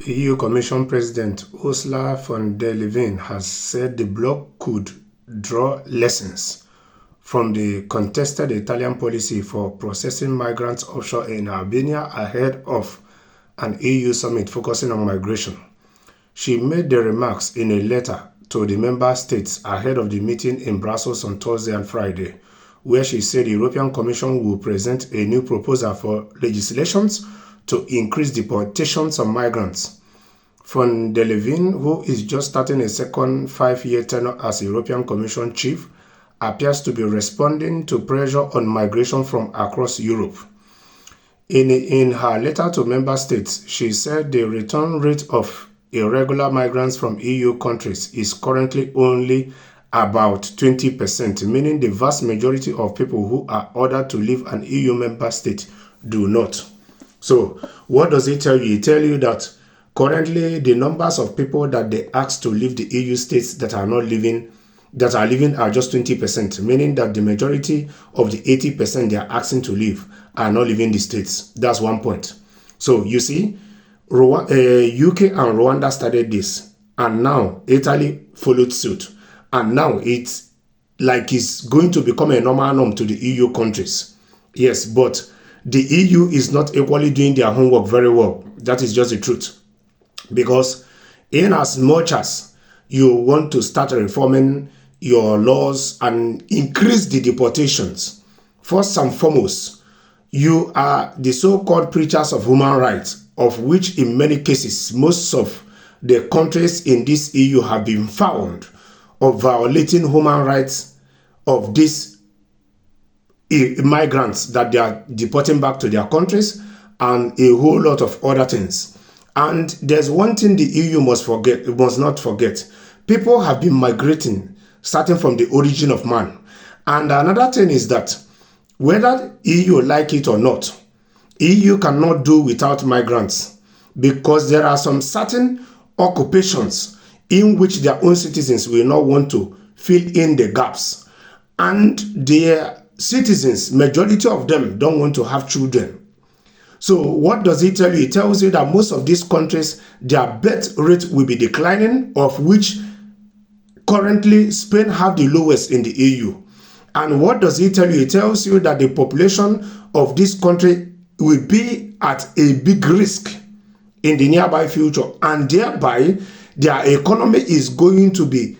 EU Commission President Ursula von der Leyen has said the bloc could draw lessons from the contested Italian policy for processing migrants offshore in Albania ahead of an EU summit focusing on migration. She made the remarks in a letter to the member states ahead of the meeting in Brussels on Thursday and Friday, where she said the European Commission will present a new proposal for legislations to increase deportations of migrants. Von der Leyen, who is just starting a second 5-year tenure as European Commission chief, appears to be responding to pressure on migration from across Europe. In her letter to member states, she said the return rate of irregular migrants from EU countries is currently only about 20%, meaning the vast majority of people who are ordered to leave an EU member state do not. So, what does it tell you? It tells you that currently the numbers of people that they ask to leave the EU states that are leaving are just 20%, meaning that the majority of the 80% they are asking to leave are not leaving the states. That's one point. So, you see, UK and Rwanda started this, and now Italy followed suit. And now it's like it's going to become a normal norm to the EU countries. Yes, but the EU is not equally doing their homework very well. That is just the truth. Because in as much as you want to start reforming your laws and increase the deportations, first and foremost, you are the so-called preachers of human rights, of which in many cases, most of the countries in this EU have been found of violating human rights of these migrants that they are deporting back to their countries, and a whole lot of other things. And there's one thing the EU must not forget. People have been migrating starting from the origin of man. And another thing is that whether EU like it or not, EU cannot do without migrants, because there are some certain occupations in which their own citizens will not want to fill in the gaps. And their citizens, majority of them, don't want to have children. So what does it tell you? It tells you that most of these countries, their birth rate will be declining, of which currently Spain have the lowest in the EU. And what does it tell you? It tells you that the population of this country will be at a big risk in the nearby future, and thereby their economy is going to be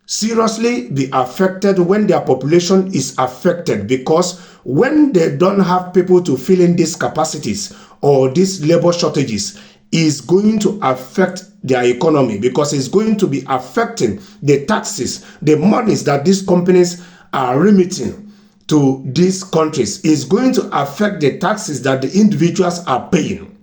seriously affected when their population is affected, because when they don't have people to fill in these capacities or these labor shortages, is going to affect their economy, because it's going to be affecting the taxes, the monies that these companies are remitting to these countries is going to affect the taxes that the individuals are paying.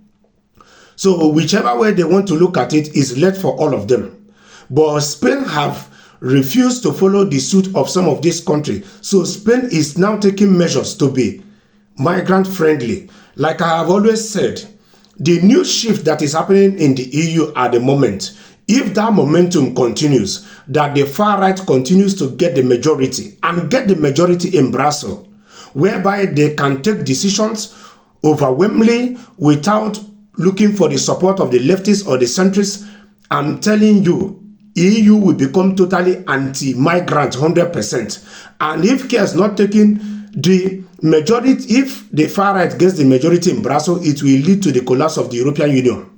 So whichever way they want to look at it is left for all of them. But Spain have refused to follow the suit of some of these countries. So Spain is now taking measures to be migrant friendly. Like I have always said, the new shift that is happening in the EU at the moment, if that momentum continues, that the far right continues to get the majority and get the majority in Brussels, whereby they can take decisions overwhelmingly without looking for the support of the leftists or the centrists, I'm telling you, EU will become totally anti-migrant 100%. And if care is not taken, the majority, if the far right gets the majority in Brussels, it will lead to the collapse of the European Union.